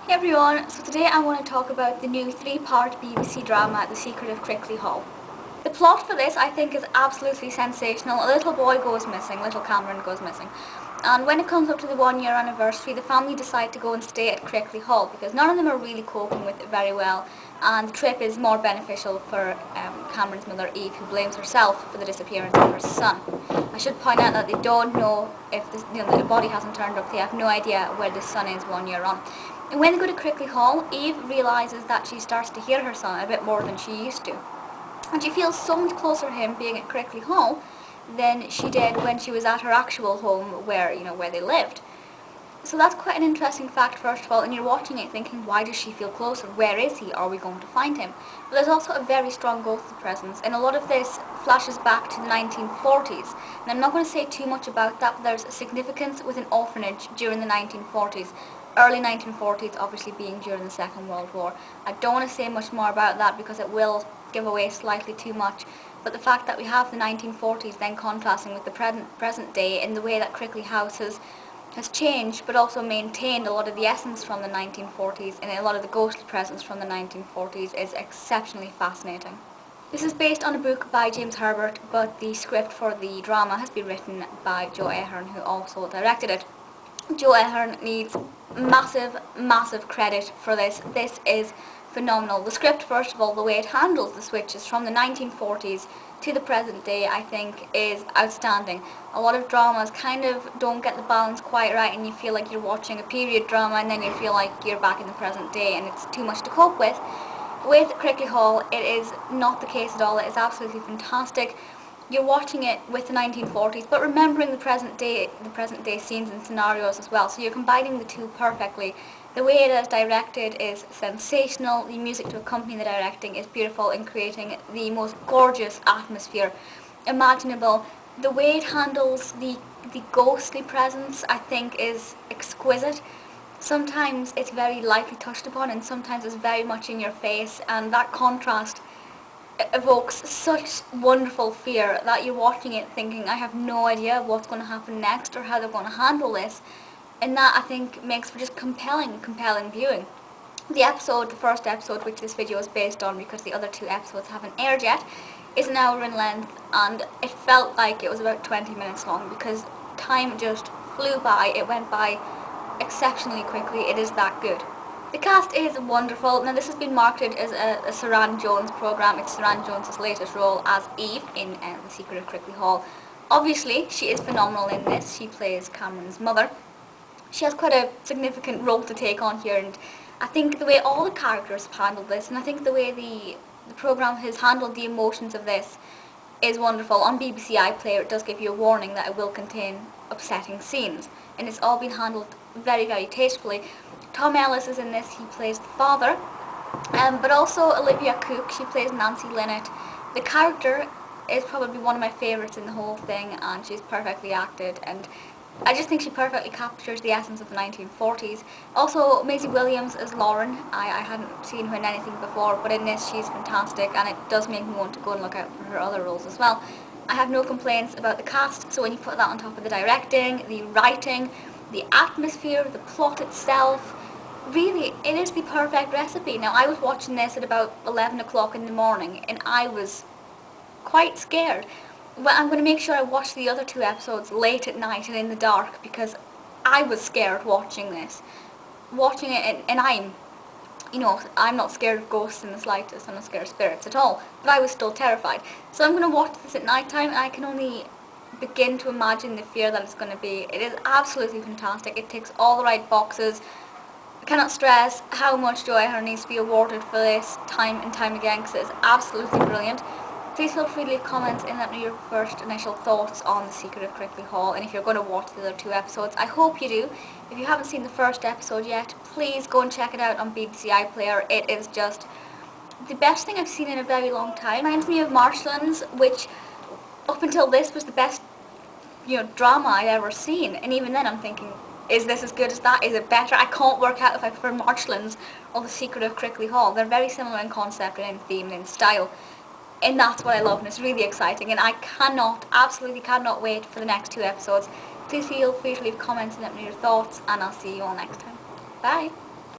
Hey everyone, so today I want to talk about the new 3-part BBC drama, The Secret of Crickley Hall. The plot for this I think is absolutely sensational. A little boy goes missing, little Cameron goes missing. And when it comes up to the 1-year anniversary, the family decide to go and stay at Crickley Hall because none of them are really coping with it very well, and the trip is more beneficial for Cameron's mother Eve, who blames herself for the disappearance of her son. I should point out that they don't know if the body hasn't turned up. They have no idea where the son is 1 year on. And when they go to Crickley Hall, Eve realises that she starts to hear her son a bit more than she used to. And she feels so much closer to him being at Crickley Hall than she did when she was at her actual home where they lived. So that's quite an interesting fact, first of all, and you're watching it thinking, why does she feel closer? Where is he? Are we going to find him? But there's also a very strong ghostly presence, and a lot of this flashes back to the 1940s. And I'm not going to say too much about that, but there's a significance with an orphanage during the 1940s. Early 1940s, obviously being during the Second World War. I don't want to say much more about that because it will give away slightly too much. But the fact that we have the 1940s then contrasting with the present day in the way that Crickley House has changed, but also maintained a lot of the essence from the 1940s and a lot of the ghostly presence from the 1940s is exceptionally fascinating. This is based on a book by James Herbert, but the script for the drama has been written by Joe Ahearne, who also directed it. Joe Ahearne needs massive credit for this. This is phenomenal. The script, first of all, the way it handles the switches from the 1940s to the present day, I think is outstanding. A lot of dramas kind of don't get the balance quite right, and you feel like you're watching a period drama and then you feel like you're back in the present day and it's too much to cope with. With Crickley Hall, it is not the case at all. It is absolutely fantastic. You're watching it with the 1940s, but remembering the present day scenes and scenarios as well. So you're combining the two perfectly. The way it is directed is sensational. The music to accompany the directing is beautiful in creating the most gorgeous atmosphere imaginable. The way it handles the ghostly presence, I think, is exquisite. Sometimes it's very lightly touched upon, and sometimes it's very much in your face, and that contrast evokes such wonderful fear that you're watching it thinking, I have no idea what's going to happen next or how they're going to handle this, and that I think makes for just compelling viewing. The first episode, which this video is based on because the other 2 episodes haven't aired yet, is an hour in length, and it felt like it was about 20 minutes long because time just flew by. It went by exceptionally quickly. It is that good. The cast is wonderful. Now, this has been marketed as a Suranne Jones programme. It's Suranne Jones' latest role as Eve in The Secret of Crickley Hall. Obviously, she is phenomenal in this. She plays Cameron's mother. She has quite a significant role to take on here, and I think the way all the characters have handled this, and I think the way the programme has handled the emotions of this is wonderful. On BBC iPlayer, it does give you a warning that it will contain upsetting scenes, and it's all been handled very tastefully. Tom Ellis is in this. He plays the father, but also Olivia Cooke, she plays Nancy Linnett. The character is probably one of my favourites in the whole thing, and she's perfectly acted, and I just think she perfectly captures the essence of the 1940s. Also, Maisie Williams as Lauren. I hadn't seen her in anything before, but in this she's fantastic, and it does make me want to go and look out for her other roles as well. I have no complaints about the cast, so when you put that on top of the directing, the writing, the atmosphere, the plot itself, really, it is the perfect recipe. Now, I was watching this at about 11 o'clock in the morning, and I was quite scared. Well, I'm going to make sure I watch the other 2 episodes late at night and in the dark because I was scared watching this. Watching it, and I'm not scared of ghosts in the slightest. I'm not scared of spirits at all, but I was still terrified. So I'm going to watch this at night time, and I can only begin to imagine the fear that it's going to be. It is absolutely fantastic. It ticks all the right boxes. I cannot stress how much Joe Ahearne needs to be awarded for this time and time again because it is absolutely brilliant. Please feel free to leave comments and let me know your first initial thoughts on The Secret of Crickley Hall, and if you're going to watch the other 2 episodes. I hope you do. If you haven't seen the first episode yet, please go and check it out on BBC iPlayer. It is just the best thing I've seen in a very long time. It reminds me of Marshlands, which up until this was the best drama I'd ever seen, and even then I'm thinking, is this as good as that? Is it better? I can't work out if I prefer Marshlands or The Secret of Crickley Hall. They're very similar in concept and in theme and in style. And that's what I love, and it's really exciting. And I absolutely cannot wait for the next 2 episodes. Please feel free to leave comments and let me know your thoughts, and I'll see you all next time. Bye!